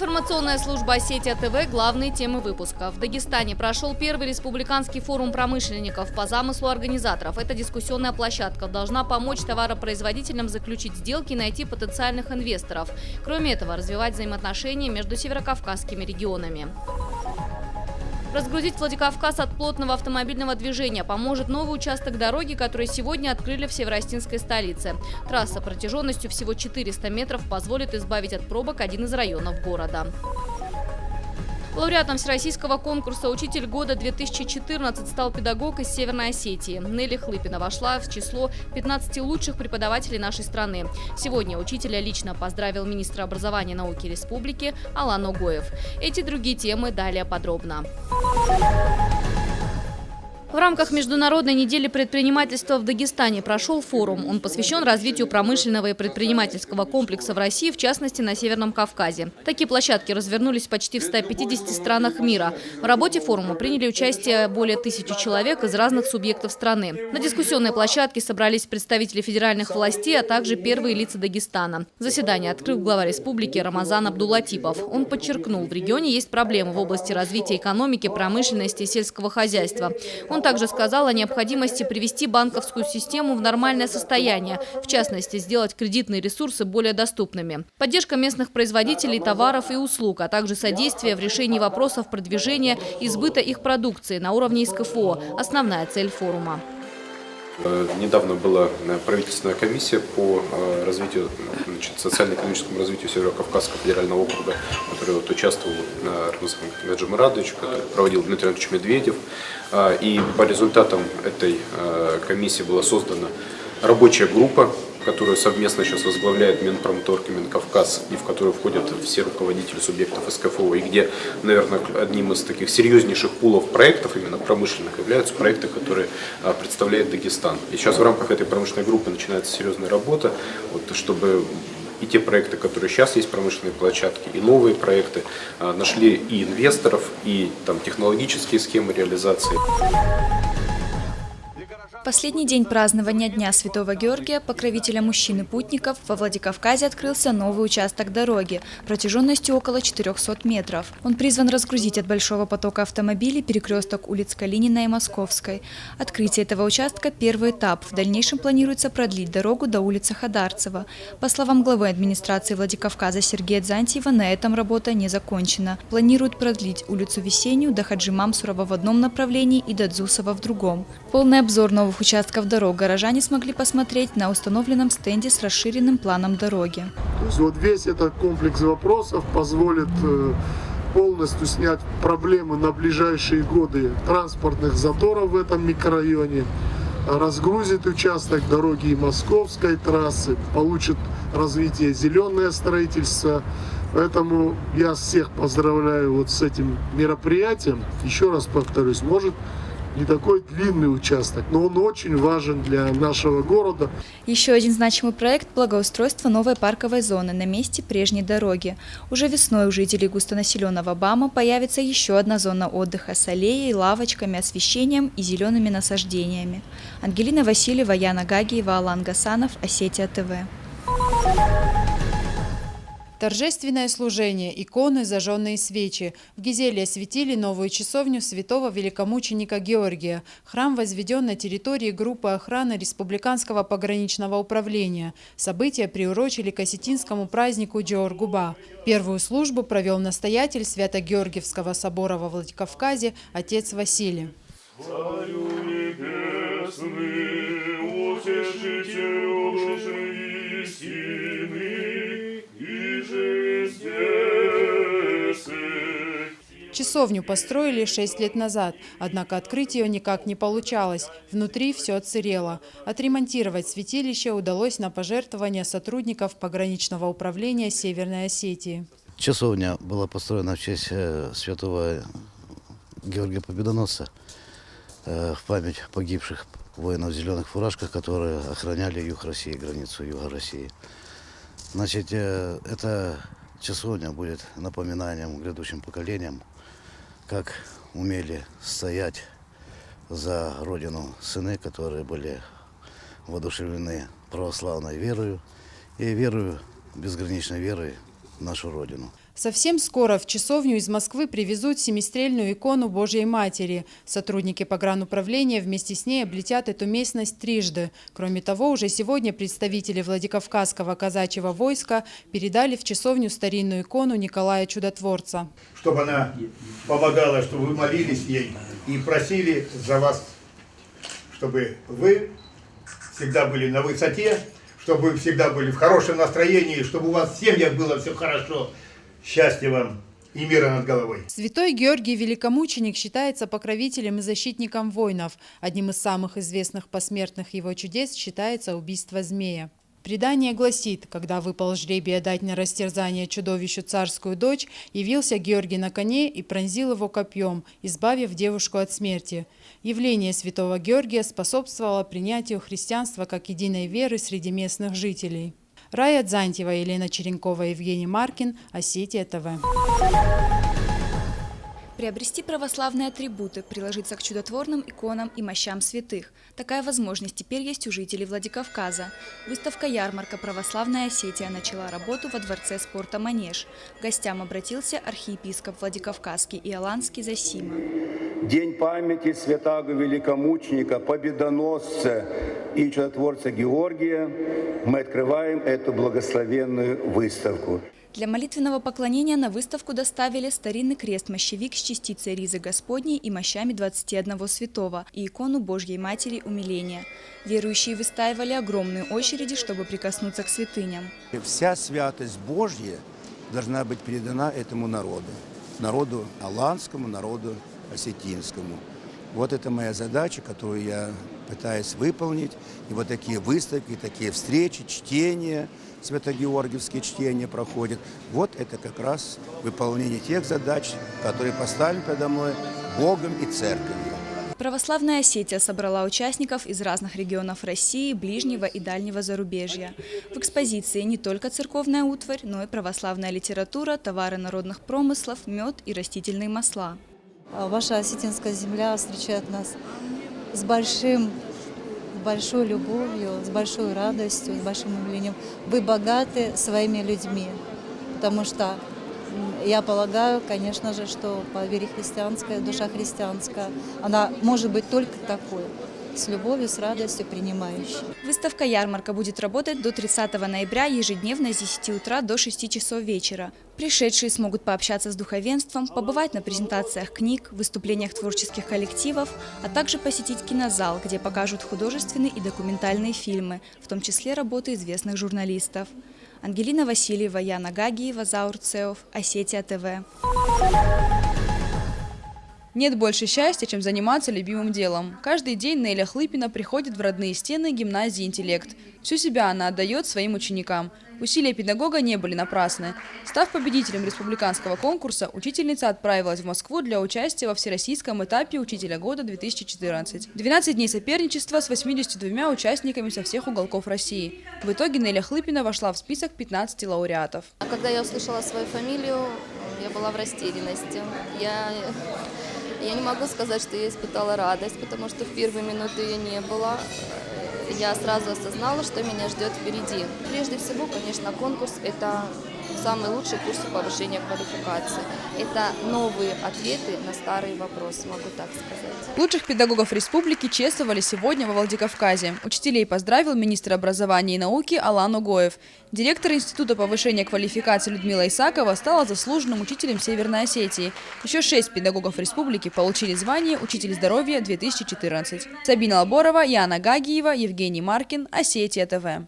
Информационная служба «Осетия ТВ». Главные темы выпуска. В Дагестане прошел первый республиканский форум промышленников по замыслу организаторов. Эта дискуссионная площадка должна помочь товаропроизводителям заключить сделки и найти потенциальных инвесторов. Кроме этого, развивать взаимоотношения между северокавказскими регионами. Разгрузить Владикавказ от плотного автомобильного движения поможет новый участок дороги, который сегодня открыли в североостинской столице. Трасса протяженностью всего 400 метров позволит избавить от пробок один из районов города. Лауреатом всероссийского конкурса «Учитель года-2014» стал педагог из Северной Осетии. Нелли Хлыпина вошла в число 15 лучших преподавателей нашей страны. Сегодня учителя лично поздравил министр образования и науки республики Алан Огоев. Эти и другие темы далее подробно. В рамках Международной недели предпринимательства в Дагестане прошел форум. Он посвящен развитию промышленного и предпринимательского комплекса в России, в частности на Северном Кавказе. Такие площадки развернулись почти в 150 странах мира. В работе форума приняли участие более 1000 человек из разных субъектов страны. На дискуссионной площадке собрались представители федеральных властей, а также первые лица Дагестана. Заседание открыл глава республики Рамазан Абдуллатипов. Он подчеркнул, в регионе есть проблемы в области развития экономики, промышленности и сельского хозяйства. Он также сказал о необходимости привести банковскую систему в нормальное состояние, в частности, сделать кредитные ресурсы более доступными. Поддержка местных производителей товаров и услуг, а также содействие в решении вопросов продвижения и сбыта их продукции на уровне СКФО – основная цель форума. Недавно была правительственная комиссия по развитию, социально-экономическому развитию Северо-Кавказского федерального округа, в которой участвовал Рамазан Гаджимурадович, который проводил Дмитрий Анатольевич Медведев. И по результатам этой комиссии была создана рабочая группа, которую совместно сейчас возглавляет Минпромторг и Минкавказ, и в которую входят все руководители субъектов СКФО, и где, наверное, одним из таких серьезнейших пулов проектов, именно промышленных, являются проекты, которые представляет Дагестан. И сейчас в рамках этой промышленной группы начинается серьезная работа, чтобы и те проекты, которые сейчас есть, промышленные площадки, и новые проекты, нашли и инвесторов, и технологические схемы реализации. Последний день празднования Дня Святого Георгия, покровителя мужчин и путников, во Владикавказе открылся новый участок дороги протяженностью около 400 метров. Он призван разгрузить от большого потока автомобилей перекресток улиц Калинина и Московской. Открытие этого участка – первый этап. В дальнейшем планируется продлить дорогу до улицы Хадарцева. По словам главы администрации Владикавказа Сергея Дзантьева, на этом работа не закончена. Планируют продлить улицу Весеннюю до Хаджи Мамсурова в одном направлении и до Дзусова в другом. Полный обзор новых участков дорог горожане смогли посмотреть на установленном стенде с расширенным планом дороги. То есть весь этот комплекс вопросов позволит полностью снять проблемы на ближайшие годы транспортных заторов в этом микрорайоне, разгрузит участок дороги и Московской трассы, получит развитие зеленое строительство. Поэтому я всех поздравляю с этим мероприятием. Еще раз повторюсь, может не такой длинный участок, но он очень важен для нашего города. Еще один значимый проект – благоустройство новой парковой зоны на месте прежней дороги. Уже весной у жителей густонаселенного БАМа появится еще одна зона отдыха с аллеей, лавочками, освещением и зелеными насаждениями. Ангелина Васильева, Яна Гагиева, Алан Гасанов, Осетия ТВ. Торжественное служение, иконы, зажженные свечи. В Гизеле осветили новую часовню святого великомученика Георгия. Храм возведен на территории группы охраны Республиканского пограничного управления. События приурочили к осетинскому празднику Джооргуба. Первую службу провел настоятель Свято-Георгиевского собора во Владикавказе отец Василий. Царю небесный, утешителю души истины, часовню построили 6 лет назад, однако открыть ее никак не получалось. Внутри все отсырело. Отремонтировать святилище удалось на пожертвования сотрудников пограничного управления Северной Осетии. Часовня была построена в честь святого Георгия Победоносца в память погибших воинов в зеленых фуражках, которые охраняли юг России, границу юга России. Значит, эта часовня будет напоминанием грядущим поколениям, как умели стоять за родину сыны, которые были воодушевлены православной верою и верою, безграничной верой в нашу родину. Совсем скоро в часовню из Москвы привезут семистрельную икону Божьей Матери. Сотрудники погрануправления вместе с ней облетят эту местность трижды. Кроме того, уже сегодня представители Владикавказского казачьего войска передали в часовню старинную икону Николая Чудотворца. Чтобы она помогала, чтобы вы молились ей и просили за вас, чтобы вы всегда были на высоте, чтобы вы всегда были в хорошем настроении, чтобы у вас в семьях было все хорошо. Счастья вам и мира над головой. Святой Георгий Великомученик считается покровителем и защитником воинов. Одним из самых известных посмертных его чудес считается убийство змея. Предание гласит, когда выпал жребий отдать на растерзание чудовищу царскую дочь, явился Георгий на коне и пронзил его копьем, избавив девушку от смерти. Явление святого Георгия способствовало принятию христианства как единой веры среди местных жителей. Рая Дзантьева, Елена Черенкова, Евгений Маркин, Осетия ТВ. Приобрести православные атрибуты, приложиться к чудотворным иконам и мощам святых. Такая возможность теперь есть у жителей Владикавказа. Выставка-ярмарка «Православная Осетия» начала работу во дворце спорта «Манеж». К гостям обратился архиепископ Владикавказский и Аланский Зосима. День памяти святаго великомученика, победоносца и чудотворца Георгия мы открываем эту благословенную выставку. Для молитвенного поклонения на выставку доставили старинный крест-мощевик с частицей ризы Господней и мощами 21 святого и икону Божьей Матери Умиления. Верующие выстаивали огромные очереди, чтобы прикоснуться к святыням. Вся святость Божья должна быть передана этому народу. Народу аланскому, народу осетинскому. Вот это моя задача, которую я пытаюсь выполнить. И вот такие выставки, такие встречи, чтения, свято-георгиевские чтения проходят. Вот это как раз выполнение тех задач, которые поставлены передо мной Богом и Церковью. Православная Осетия собрала участников из разных регионов России, ближнего и дальнего зарубежья. В экспозиции не только церковная утварь, но и православная литература, товары народных промыслов, мед и растительные масла. Ваша осетинская земля встречает нас с большой любовью, с большой радостью, с большим умилением. Вы богаты своими людьми, потому что я полагаю, конечно же, что по вере христианская, душа христианская, она может быть только такой, с любовью, с радостью принимающей. Выставка-ярмарка будет работать до 30 ноября ежедневно с 10 утра до 6 часов вечера. Пришедшие смогут пообщаться с духовенством, побывать на презентациях книг, выступлениях творческих коллективов, а также посетить кинозал, где покажут художественные и документальные фильмы, в том числе работы известных журналистов. Ангелина Васильева, Яна Гагиева, Заур Цеов, Осетия ТВ. Нет больше счастья, чем заниматься любимым делом. Каждый день Неля Хлыпина приходит в родные стены гимназии «Интеллект». Всю себя она отдает своим ученикам. Усилия педагога не были напрасны. Став победителем республиканского конкурса, учительница отправилась в Москву для участия во всероссийском этапе «Учителя года 2014». 12 дней соперничества с 82 участниками со всех уголков России. В итоге Неля Хлыпина вошла в список 15 лауреатов. Когда я услышала свою фамилию, я была в растерянности. Я не могу сказать, что я испытала радость, потому что в первые минуты ее не было. Я сразу осознала, что меня ждет впереди. Прежде всего, конечно, конкурс – это самый лучший курс повышения квалификации. Это новые ответы на старые вопросы, могу так сказать. Лучших педагогов республики чествовали сегодня во Владикавказе. Учителей поздравил министр образования и науки Алан Угоев. Директор Института повышения квалификации Людмила Исакова стала заслуженным учителем Северной Осетии. Еще 6 педагогов республики получили звание «Учитель здоровья 2014». Сабина Лаборова, Яна Гагиева, Евгений Маркин, Осетия ТВ.